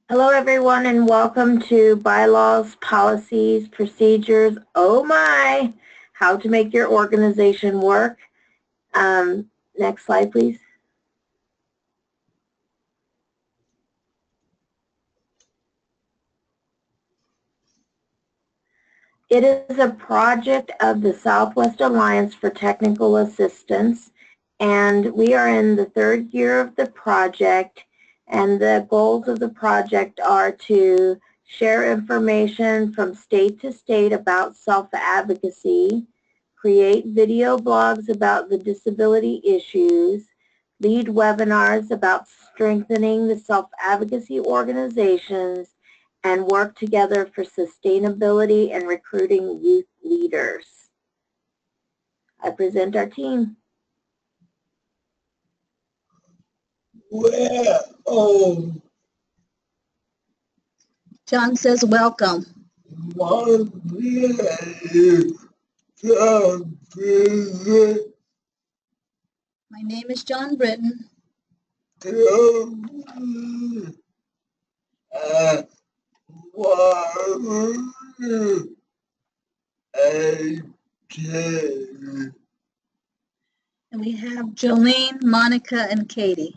Hello, everyone, and welcome to Bylaws, Policies, Procedures, oh my, how to make your organization work. Next slide, please. It is a project of the Southwest Alliance for Technical Assistance, and we are in the third year of the project, and the goals of the project are to share information from state to state about self-advocacy, create video blogs about the disability issues, lead webinars about strengthening the self-advocacy organizations, and work together for sustainability and recruiting youth leaders. I present our team. Well, John says welcome. my name is John Britton. And we have Jolene, Monica, and Katie.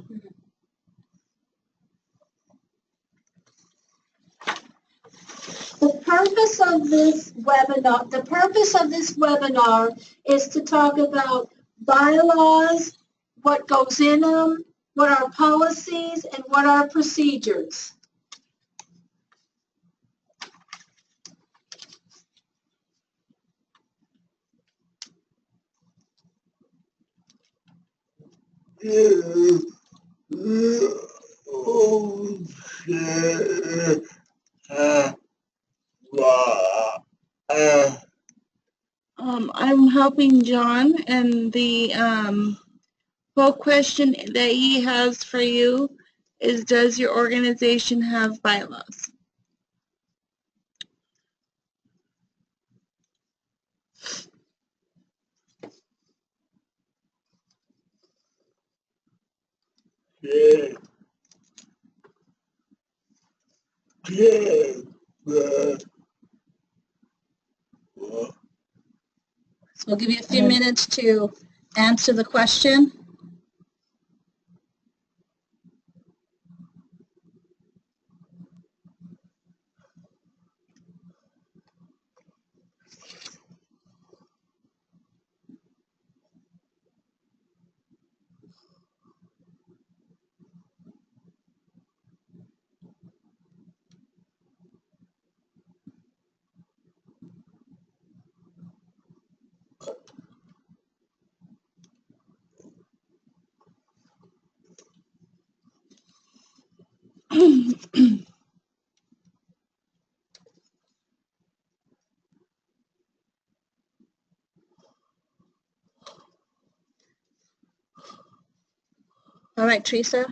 The purpose of this webinar is to talk about bylaws, what goes in them, what are policies, and what are procedures. I'm helping John, and the poll question that he has for you is, does your organization have bylaws? So we'll give you a few minutes to answer the question. All right, Teresa.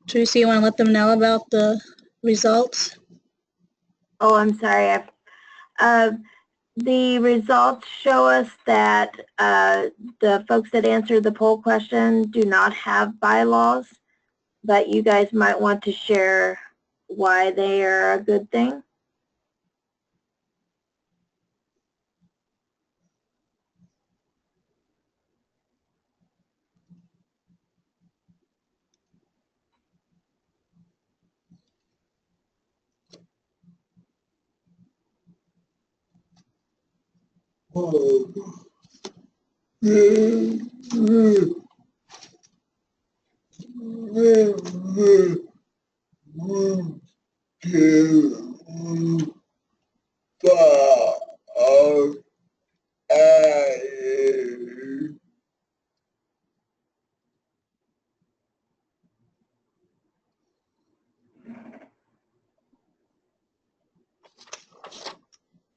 Teresa, you want to let them know about the results? Oh, I'm sorry. The results show us that the folks that answered the poll question do not have bylaws, but you guys might want to share why they are a good thing.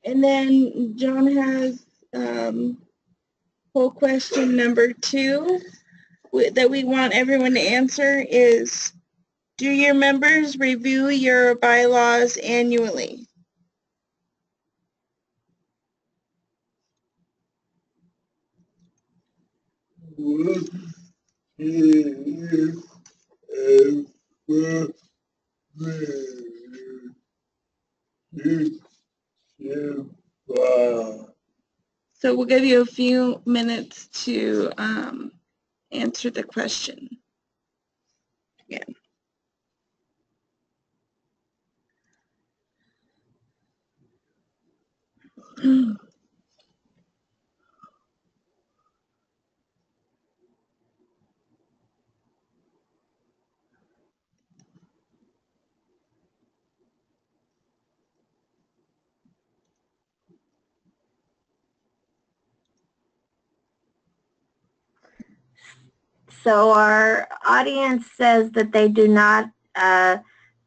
And then John has poll question number 2 that we want everyone to answer is, do your members review your bylaws annually? What is So we'll give you a few minutes to answer the question. Again. So our audience says that they do not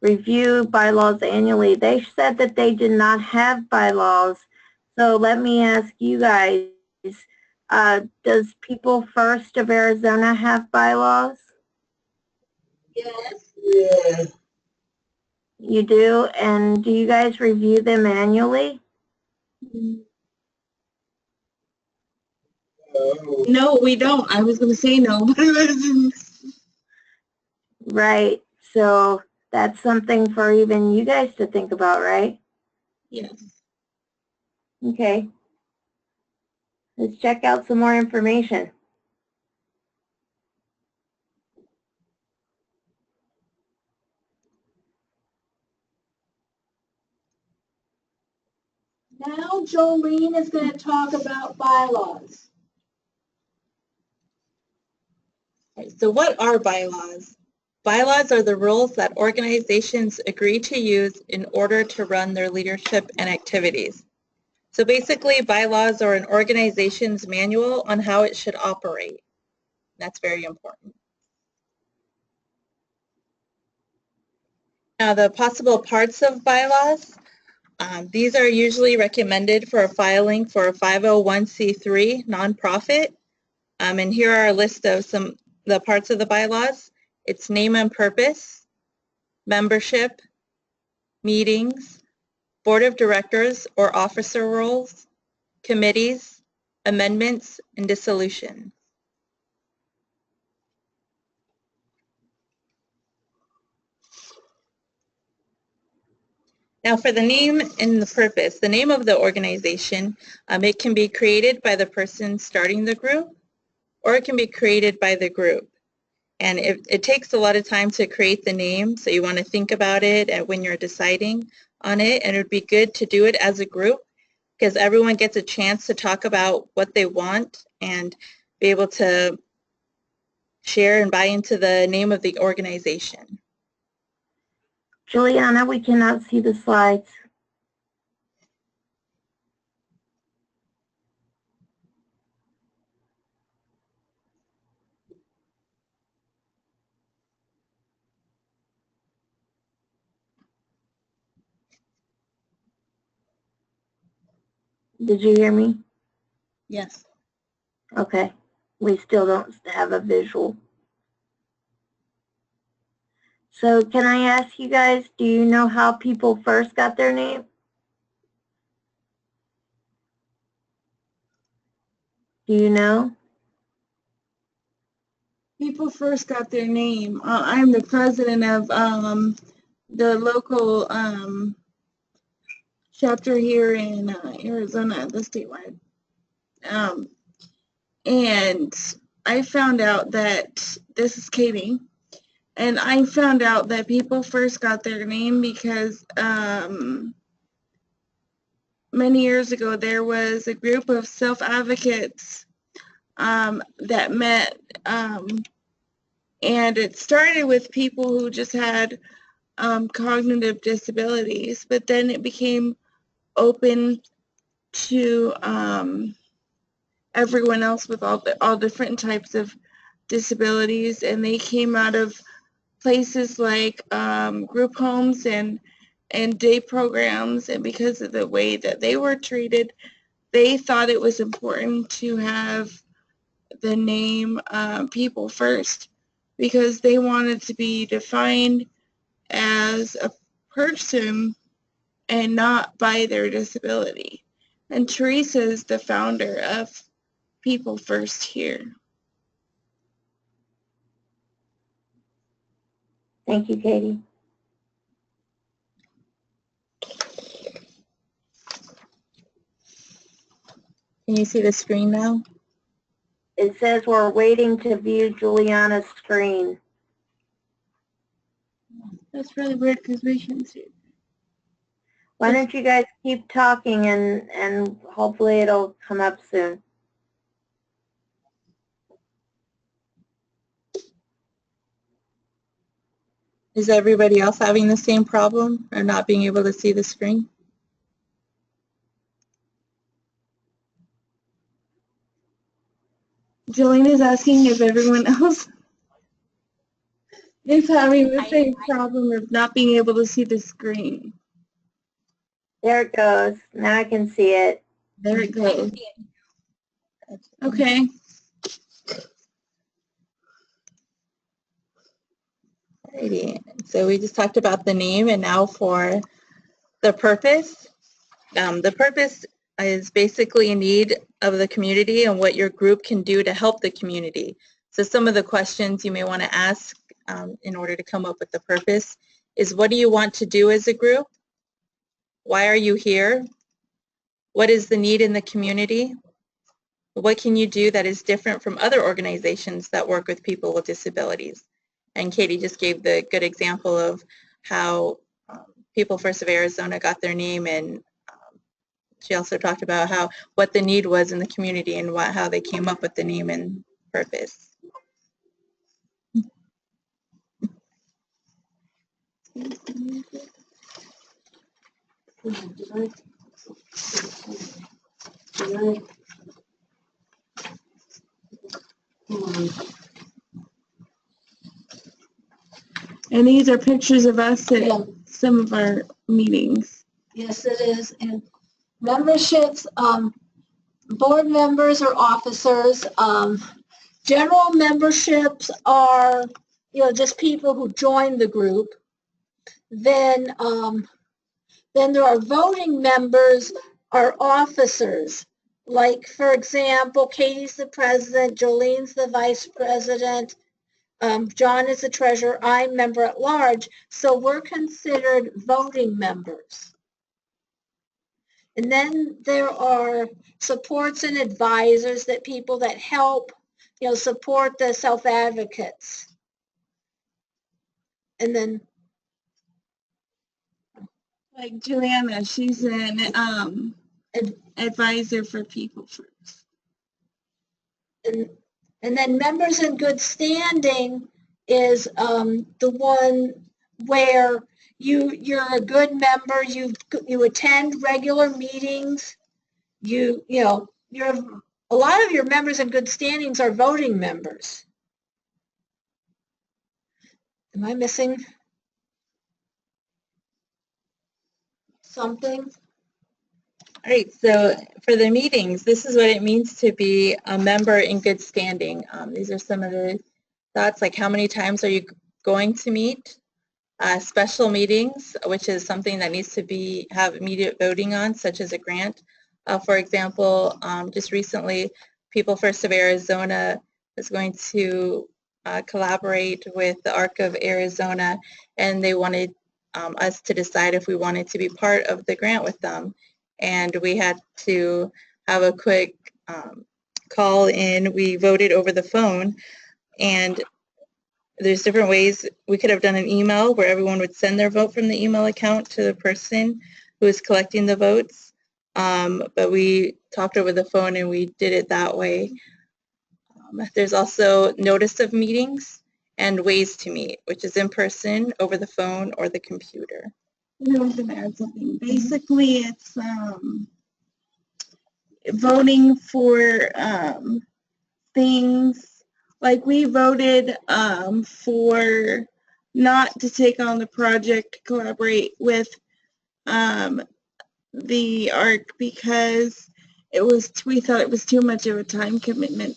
review bylaws annually. They said that they did not have bylaws. So let me ask you guys, does People First of Arizona have bylaws? Yes. Yeah. You do? And do you guys review them annually? No, we don't. I was going to say no, but I wasn't. Right. So that's something for even you guys to think about, right? Yes. Okay. Let's check out some more information. Now Jolene is going to talk about bylaws. So what are bylaws? Bylaws are the rules that organizations agree to use in order to run their leadership and activities. So basically, bylaws are an organization's manual on how it should operate. That's very important. Now, the possible parts of bylaws, these are usually recommended for filing for a 501c3 nonprofit. And here are a list of the parts of the bylaws. It's name and purpose, membership, meetings, board of directors or officer roles, committees, amendments, and dissolution. Now for the name and the purpose, the name of the organization, it can be created by the person starting the group, or it can be created by the group. And it takes a lot of time to create the name, so you want to think about it when you're deciding on it, and it would be good to do it as a group because everyone gets a chance to talk about what they want and be able to share and buy into the name of the organization. Juliana, we cannot see the slides. Did you hear me? Yes. Okay. We still don't have a visual. So can I ask you guys, do you know how People First got their name? Do you know? People First got their name. I'm the president of the local chapter here in Arizona, the statewide. And I found out that, this is Katie, and I found out that People First got their name because many years ago there was a group of self-advocates that met, and it started with people who just had cognitive disabilities, but then it became open to everyone else with all different types of disabilities, and they came out of places like group homes and and day programs, and because of the way that they were treated, they thought it was important to have the name People First, because they wanted to be defined as a person and not by their disability. And Teresa is the founder of People First here. Thank you, Katie. Can you see the screen now? It says we're waiting to view Juliana's screen. That's really weird because we can see it. Why don't you guys keep talking and hopefully it'll come up soon. Is everybody else having the same problem or not being able to see the screen? Jolene is asking if everyone else is having the same problem of not being able to see the screen. There it goes. Now I can see it. There it goes. Okay. Alrighty. So we just talked about the name, and now for the purpose. The purpose is basically a need of the community and what your group can do to help the community. So some of the questions you may want to ask in order to come up with the purpose is, what do you want to do as a group? Why are you here? What is the need in the community? What can you do that is different from other organizations that work with people with disabilities? And Katie just gave the good example of how People First of Arizona got their name, and she also talked about what the need was in the community and how they came up with the name and purpose. And these are pictures of us at some of our meetings. Yes, it is. And memberships, board members or officers, general memberships are, just people who join the group. Then there are voting members or officers. Like, for example, Katie's the president, Jolene's the vice president, John is the treasurer, I'm member at large, so we're considered voting members. And then there are supports and advisors, that people that help, support the self-advocates. And then, Like Juliana, she's an advisor for People First. and then members in good standing is the one where you're a good member, you attend regular meetings, you're a lot of your members in good standings are voting members. Am I missing something? All right, so for the meetings, this is what it means to be a member in good standing. These are some of the thoughts, like how many times are you going to meet? Special meetings, which is something that needs to have immediate voting on, such as a grant. For example, just recently, People First of Arizona is going to collaborate with the ARC of Arizona, and they wanted us to decide if we wanted to be part of the grant with them. And we had to have a quick call in. We voted over the phone, and there's different ways. We could have done an email where everyone would send their vote from the email account to the person who is collecting the votes, but we talked over the phone and we did it that way. There's also notice of meetings and ways to meet, which is in person, over the phone, or the computer. I was going to add something. Basically, it's voting for things, like we voted for not to take on the project to collaborate with the ARC because we thought it was too much of a time commitment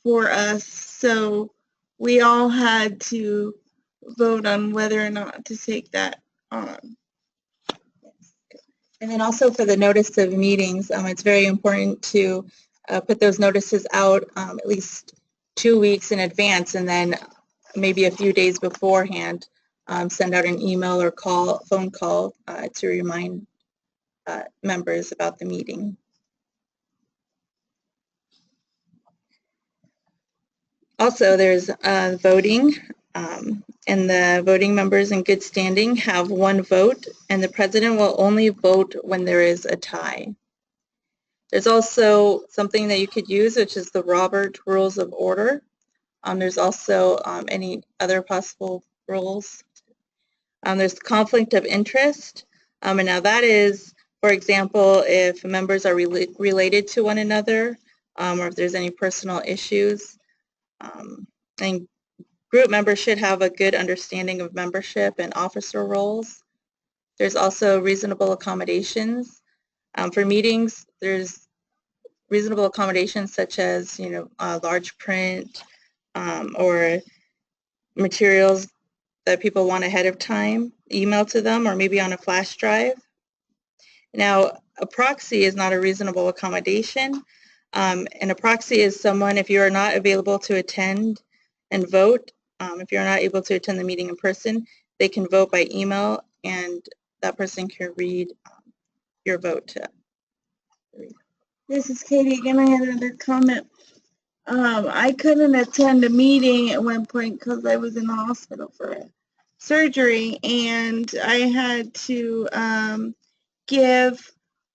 for us. So we all had to vote on whether or not to take that on. And then also for the notice of meetings, it's very important to put those notices out at least 2 weeks in advance, and then maybe a few days beforehand, send out an email or phone call to remind members about the meeting. Also, there's voting, and the voting members in good standing have 1 vote, and the president will only vote when there is a tie. There's also something that you could use, which is the Robert Rules of Order. There's also any other possible rules. There's conflict of interest, and now that is, for example, if members are related to one another, or if there's any personal issues. And group members should have a good understanding of membership and officer roles. There's also reasonable accommodations. For meetings, there's reasonable accommodations such as, large print or materials that people want ahead of time, email to them, or maybe on a flash drive. Now, a proxy is not a reasonable accommodation. And a proxy is someone, if you are not available to attend and vote, if you're not able to attend the meeting in person, they can vote by email, and that person can read your vote. This is Katie again. I had another comment. I couldn't attend a meeting at one point because I was in the hospital for a surgery, and I had to give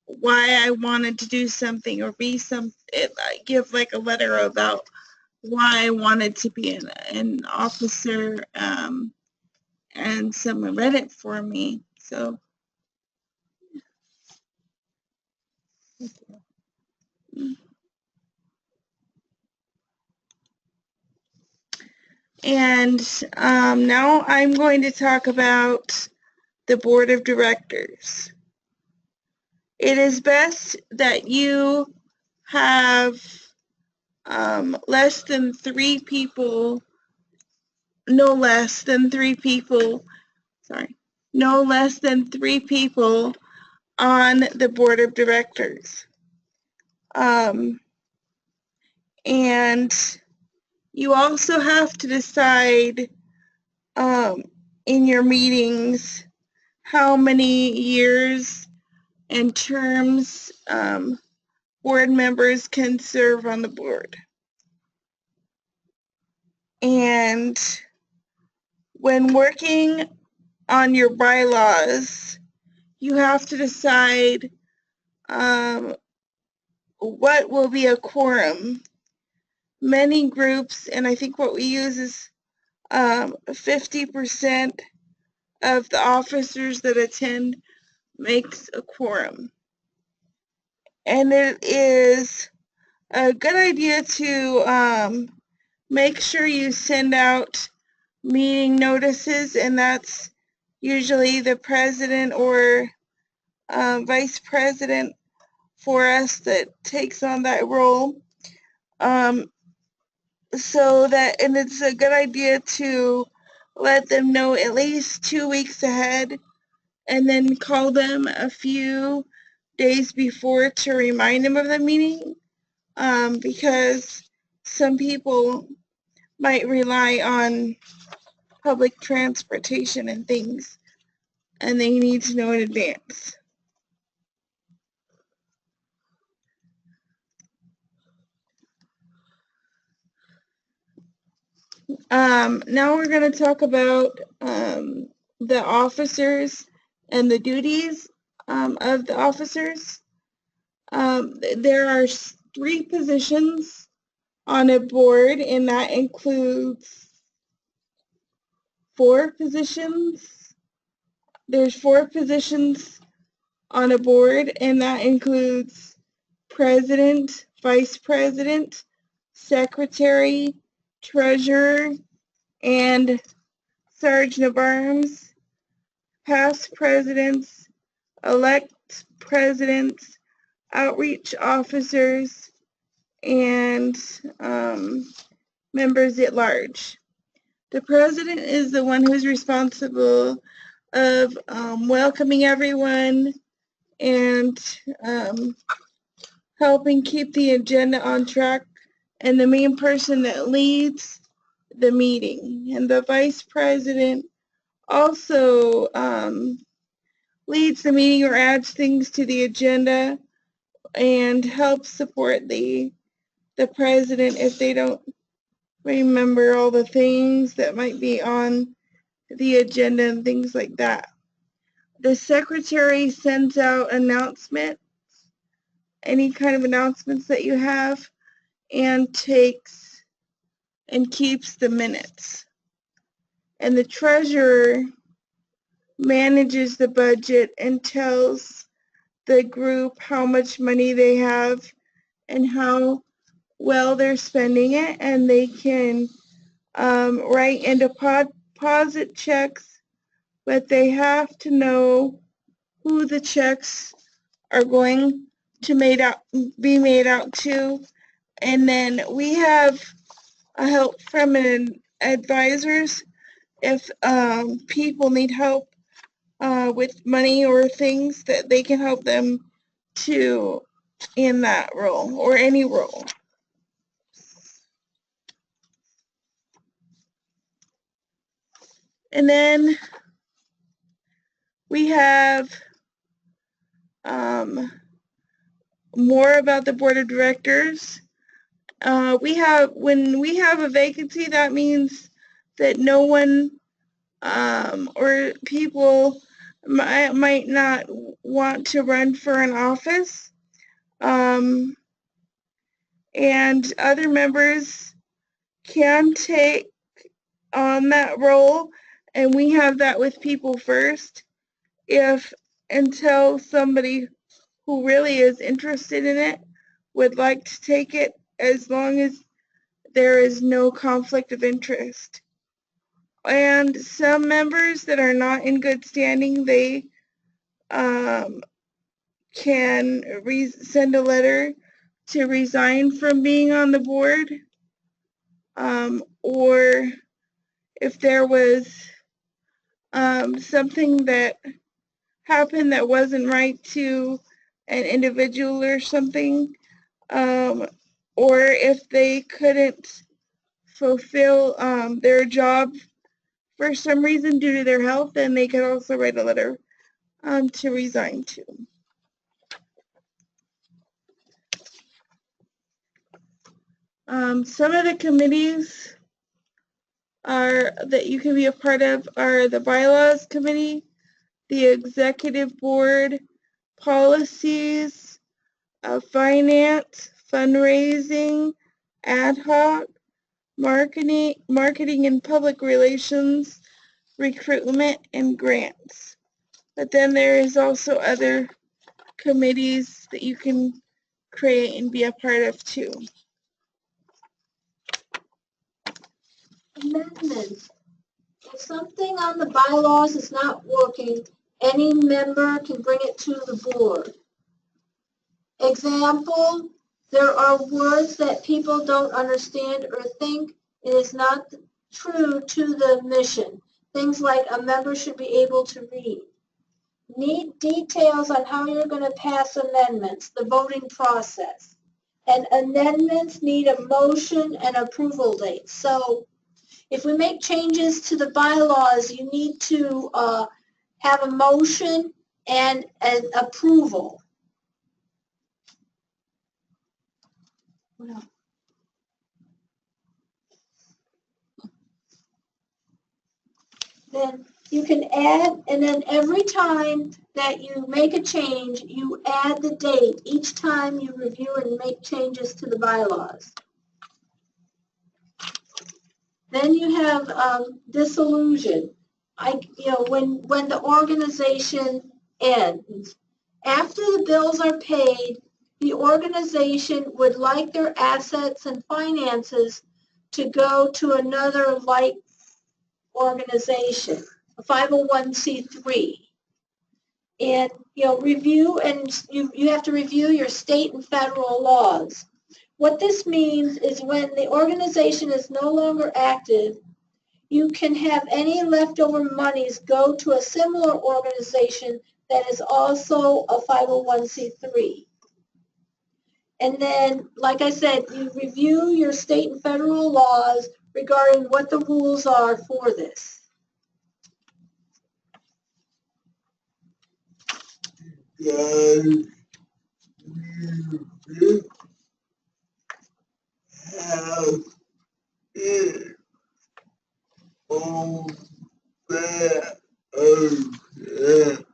why I wanted to do something or give like a letter about why I wanted to be an officer, and someone read it for me. So and now I'm going to talk about the board of directors. It is best that you have less than 3 people, no less than 3 people on the board of directors. And you also have to decide in your meetings how many years and terms board members can serve on the board. And when working on your bylaws, you have to decide what will be a quorum. Many groups, and I think what we use is 50% of the officers that attend makes a quorum. And it is a good idea to make sure you send out meeting notices, and that's usually the president or vice president for us that takes on that role. And it's a good idea to let them know at least 2 weeks ahead, and then call them a few days before to remind them of the meeting, because some people might rely on public transportation and things, and they need to know in advance. Now we're going to talk about the officers and the duties of the officers. There are 3 positions on a board, and that includes 4 positions. There's 4 positions on a board, and that includes president, vice president, secretary, treasurer, and sergeant of arms. Past presidents elect presidents, outreach officers, and members at large. The president is the one who's responsible of welcoming everyone and helping keep the agenda on track, and the main person that leads the meeting. And the vice president also leads the meeting or adds things to the agenda and helps support the president if they don't remember all the things that might be on the agenda and things like that. The secretary sends out announcements, any kind of announcements that you have, and takes and keeps the minutes. And the treasurer manages the budget and tells the group how much money they have and how well they're spending it, and they can write and deposit checks, but they have to know who the checks are going to be made out to. And then we have help from advisors if people need help with money or things, that they can help them to in that role or any role. And then we have more about the board of directors. When we have a vacancy, that means that no one or people might not want to run for an office, and other members can take on that role, and we have that with people first until somebody who really is interested in it would like to take it, as long as there is no conflict of interest. And some members that are not in good standing, they can send a letter to resign from being on the board, or if there was something that happened that wasn't right to an individual or something, or if they couldn't fulfill their job for some reason due to their health, then they could also write a letter to resign to. Some of the committees that you can be a part of are the Bylaws Committee, the Executive Board, Policies, Finance, Fundraising, Ad Hoc, Marketing and Public Relations, Recruitment, and Grants. But then there is also other committees that you can create and be a part of too. Amendments. If something on the bylaws is not working, any member can bring it to the board. Example, there are words that people don't understand or think it is not true to the mission. Things like a member should be able to read. Need details on how you're going to pass amendments, the voting process. And amendments need a motion and approval date. So if we make changes to the bylaws, you need to have a motion and an approval. Then you can add, and then every time that you make a change, you add the date each time you review and make changes to the bylaws. Then you have dissolution. When the organization ends. After the bills are paid, the organization would like their assets and finances to go to another like organization, a 501c3. and, review, and you have to review your state and federal laws. What this means is when the organization is no longer active, you can have any leftover monies go to a similar organization that is also a 501c3. And then, like I said, you review your state and federal laws regarding what the rules are for this. Does you have it on that again?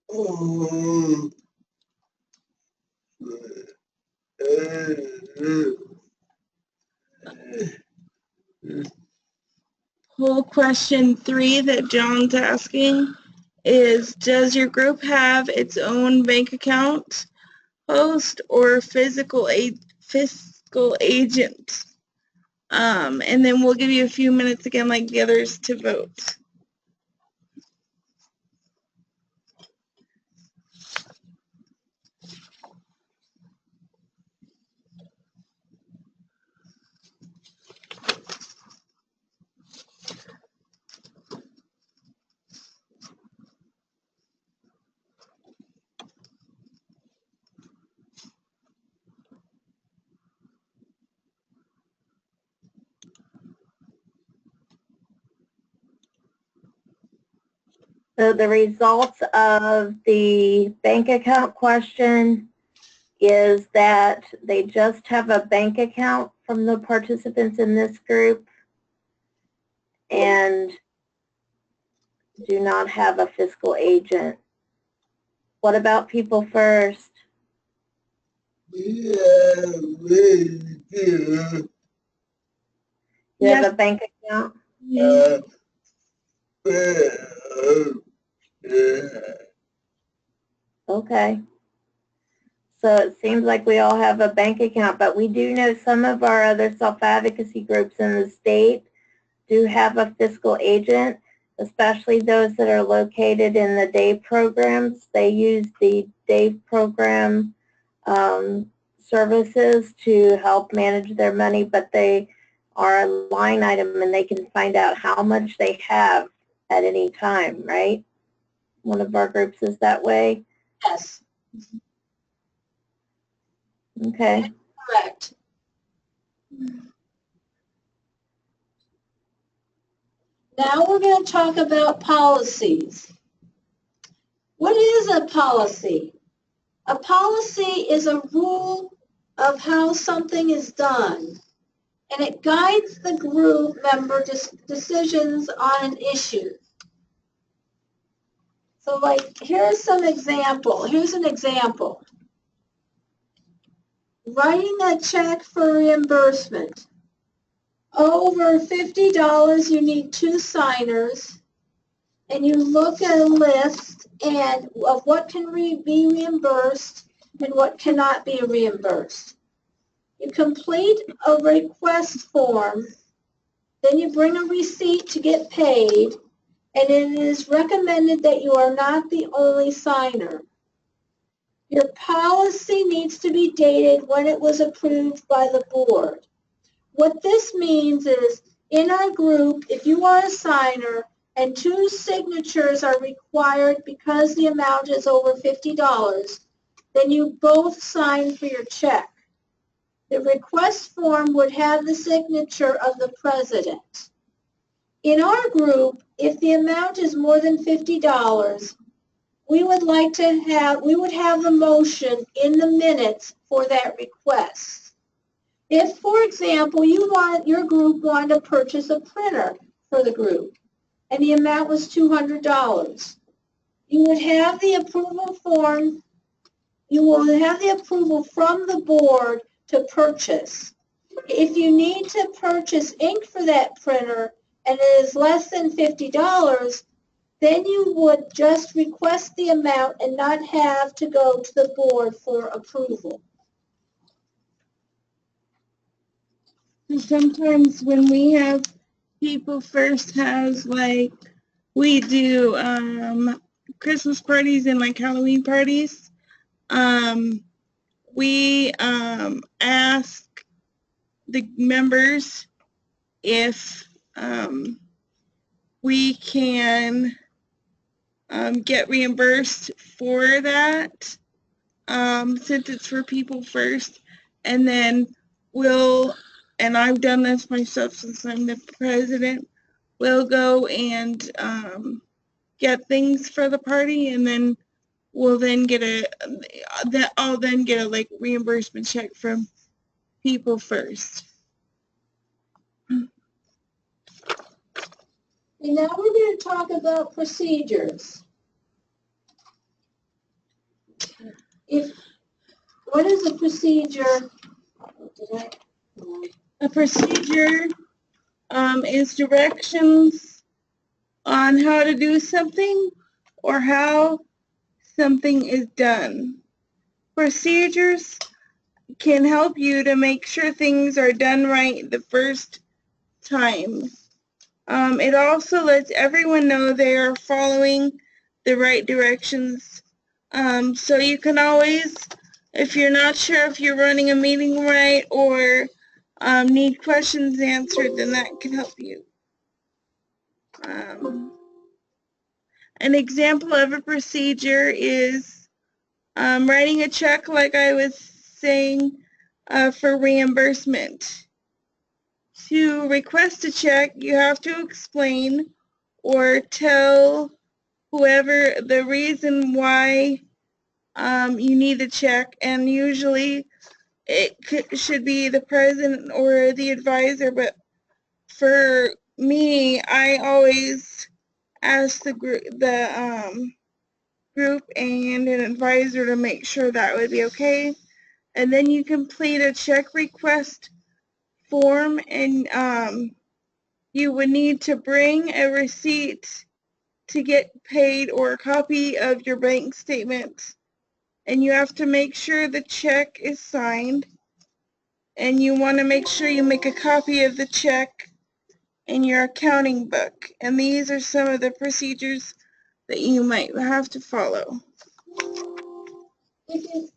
Oh, Whole question 3 that John's asking is, does your group have its own bank account, host, or fiscal agent? And then we'll give you a few minutes again, like the others, to vote. So the results of the bank account question is that they just have a bank account from the participants in this group and do not have a fiscal agent. What about people first? yeah, we do. You Yes. have a bank account? Yeah. Okay. So it seems like we all have a bank account, but we do know some of our other self-advocacy groups in the state do have a fiscal agent, especially those that are located in the day programs. They use the day program services to help manage their money, but they are a line item and they can find out how much they have at any time, right? One of our groups is that way. Yes, Okay. correct. Now we're going to talk about policies. What is a policy? A policy is a rule of how something is done, and it guides the group member decisions on an issue. So like, here's an example. Writing a check for reimbursement. Over $50, you need 2 signers, and you look at a list of what can be reimbursed and what cannot be reimbursed. You complete a request form, then you bring a receipt to get paid, and it is recommended that you are not the only signer. Your policy needs to be dated when it was approved by the board. What this means is, in our group, if you are a signer and 2 signatures are required because the amount is over $50, then you both sign for your check. The request form would have the signature of the president. In our group, if the amount is more than $50, we would have the motion in the minutes for that request. If, for example, your group wanted to purchase a printer for the group and the amount was $200, you would have the approval form, you will have the approval from the board to purchase. If you need to purchase ink for that printer and it is less than $50, then you would just request the amount and not have to go to the board for approval. Sometimes when we have people first has, like, we do Christmas parties and like Halloween parties, we ask the members if we can get reimbursed for that, since it's for people first, and then and I've done this myself since I'm the president, we'll go and get things for the party, and then I'll then get a like reimbursement check from people first. And now we're going to talk about procedures. What is a procedure? A procedure is directions on how to do something or how something is done. Procedures can help you to make sure things are done right the first time. It also lets everyone know they are following the right directions. So you can always, if you're not sure if you're running a meeting right or need questions answered, then that can help you. An example of a procedure is writing a check, like I was saying, for reimbursement. To request a check, you have to explain or tell whoever the reason why you need the check, and usually it should be the president or the advisor, but for me, I always ask the group and an advisor to make sure that would be okay. And then you complete a check request form, and you would need to bring a receipt to get paid or a copy of your bank statement. And you have to make sure the check is signed, and you want to make sure you make a copy of the check in your accounting book. And these are some of the procedures that you might have to follow. If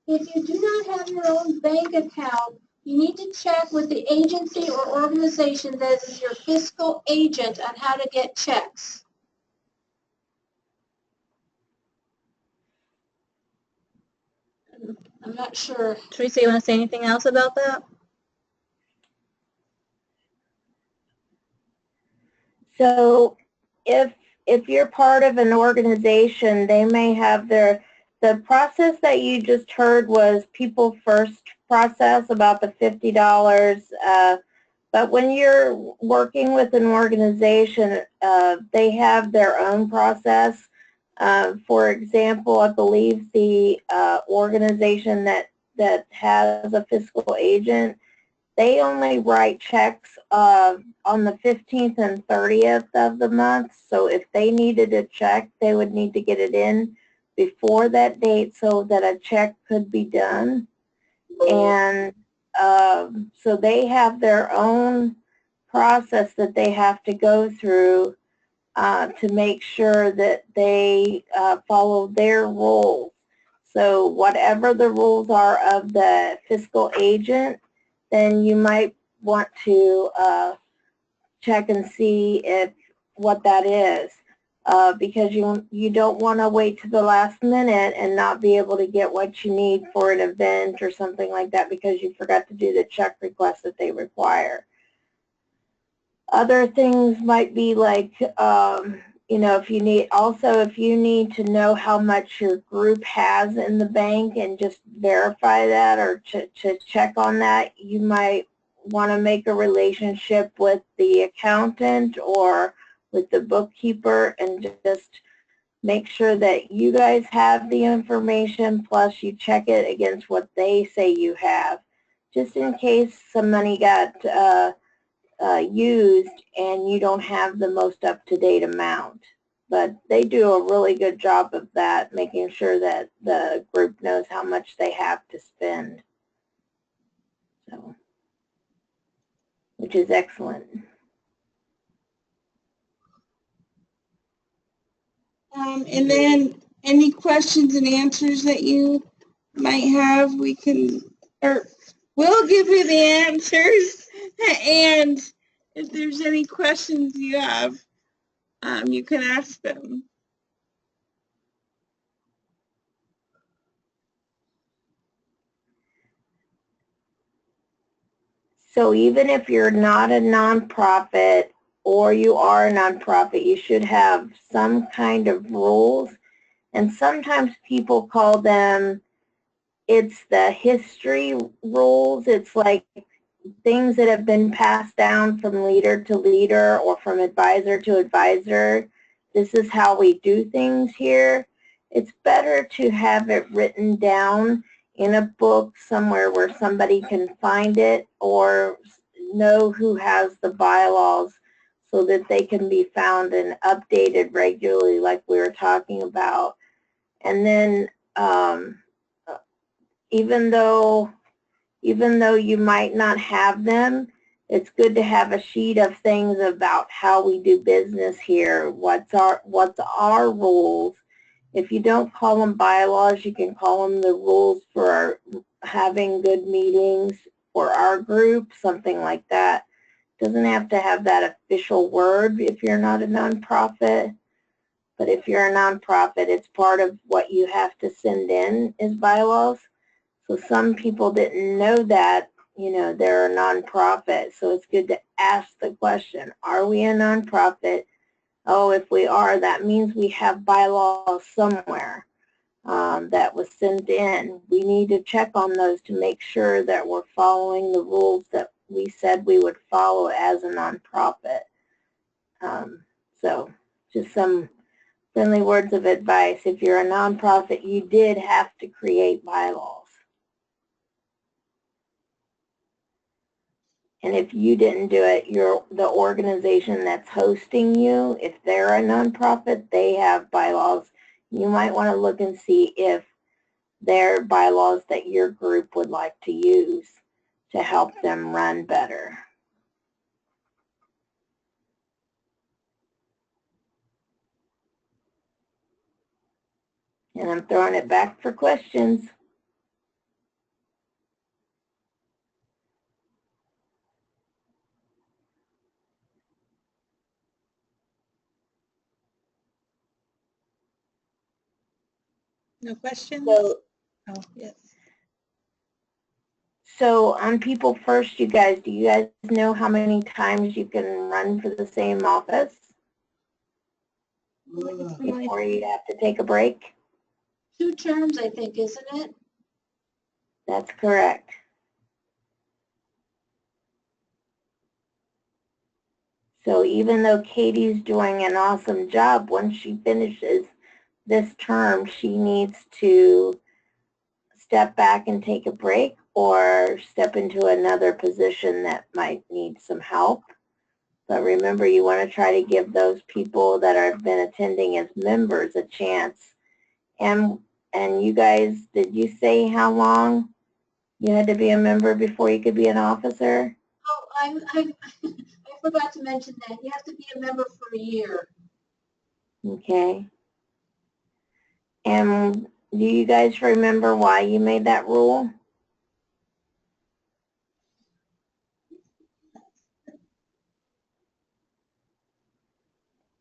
you do not have your own bank account, you need to check with the agency or organization that is your fiscal agent on how to get checks. I'm not sure. Teresa, you want to say anything else about that? So if you're part of an organization, they may have the process that you just heard was people first process about the $50. But when you're working with an organization, they have their own process. For example, I believe the organization that has a fiscal agent, they only write checks on the 15th and 30th of the month. So if they needed a check, they would need to get it in before that date so that a check could be done. And so they have their own process that they have to go through to make sure that they follow their rules. So whatever the rules are of the fiscal agent, then you might want to check and see what that is, because you don't want to wait to the last minute and not be able to get what you need for an event or something like that because you forgot to do the check request that they require. Other things might be like, you know, if you need to know how much your group has in the bank and just verify that or to check on that, you might want to make a relationship with the accountant or with the bookkeeper and just make sure that you guys have the information, plus you check it against what they say you have, just in case some money got used and you don't have the most up-to-date amount. But they do a really good job of that, making sure that the group knows how much they have to spend, so, which is excellent. And then any questions and answers that you might have, we can, or we'll give you the answers. And if there's any questions you have, you can ask them. So even if you're not a nonprofit or you are a nonprofit, you should have some kind of rules. And sometimes people call them, it's the history rules. It's like things that have been passed down from leader to leader or from advisor to advisor. This is how we do things here. It's better to have it written down in a book somewhere where somebody can find it or know who has the bylaws so that they can be found and updated regularly like we were talking about. And then even though you might not have them, it's good to have a sheet of things about how we do business here. What's our rules? If you don't call them bylaws, you can call them the rules for having good meetings for our group, something like that. Doesn't have to have that official word if you're not a nonprofit. But if you're a nonprofit, it's part of what you have to send in is bylaws. So some people didn't know that, you know, they're a nonprofit. So it's good to ask the question, are we a nonprofit? Oh, if we are, that means we have bylaws somewhere that was sent in. We need to check on those to make sure that we're following the rules that we said we would follow as a nonprofit. So just some friendly words of advice. If you're a nonprofit, you did have to create bylaws. And if you didn't do it, the organization that's hosting you, if they're a nonprofit, they have bylaws. You might want to look and see if there are bylaws that your group would like to use to help them run better. And I'm throwing it back for questions. No questions? So, Oh, yes. So on People First, you guys, do you guys know how many times you can run for the same office before you have to take a break? 2 terms, I think, isn't it? That's correct. So even though Katie's doing an awesome job, once she finishes this term, she needs to step back and take a break or step into another position that might need some help. But remember, you want to try to give those people that have been attending as members a chance. And you guys, did you say how long you had to be a member before you could be an officer? Oh, I forgot to mention that. You have to be a member for a year. Okay. And do you guys remember why you made that rule?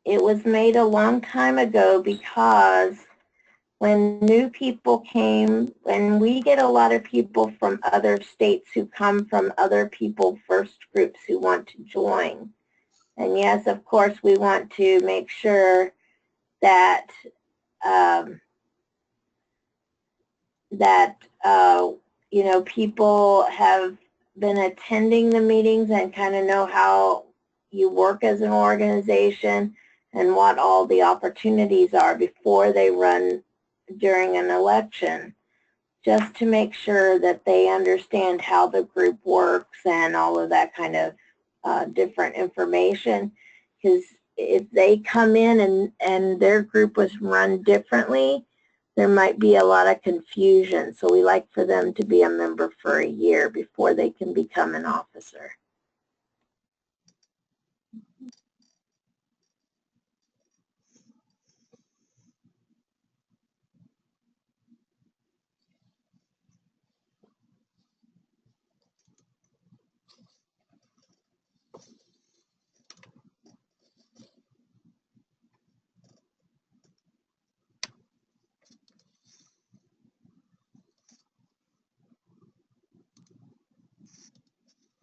It was made a long time ago because when new people came, when we get a lot of people from other states who come from other People First groups who want to join. And yes, of course, we want to make sure that you know, people have been attending the meetings and kind of know how you work as an organization and what all the opportunities are before they run during an election, just to make sure that they understand how the group works and all of that kind of different information. Because if they come in and their group was run differently, there might be a lot of confusion. So we like for them to be a member for a year before they can become an officer.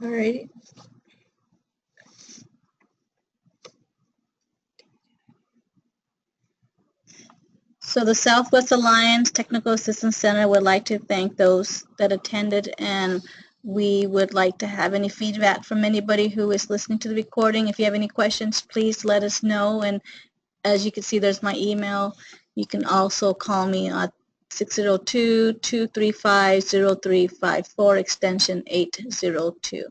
All right. So the Southwest Alliance Technical Assistance Center would like to thank those that attended, and we would like to have any feedback from anybody who is listening to the recording. If you have any questions, please let us know. And as you can see, there's my email. You can also call me at 602-235-0354, extension 802.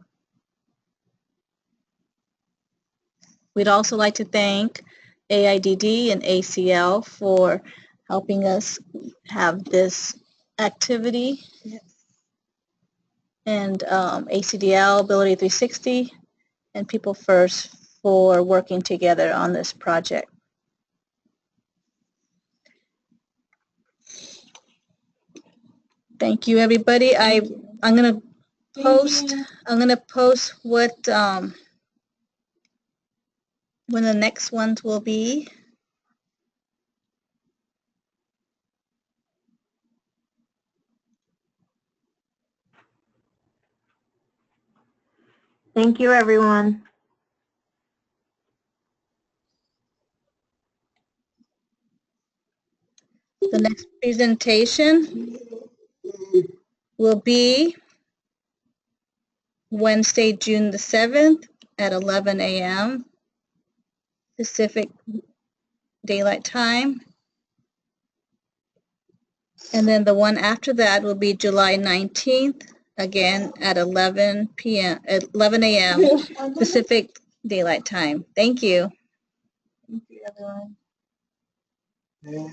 We'd also like to thank AIDD and ACL for helping us have this activity, and ACDL, Ability 360, and People First for working together on this project. Thank you, everybody. I'm gonna post what when the next ones will be. Thank you, everyone. The next presentation will be Wednesday, June the 7th at 11 a.m. Pacific Daylight Time. And then the one after that will be July 19th, again at 11 a.m. Pacific Daylight Time. Thank you. Thank you, everyone. Yeah.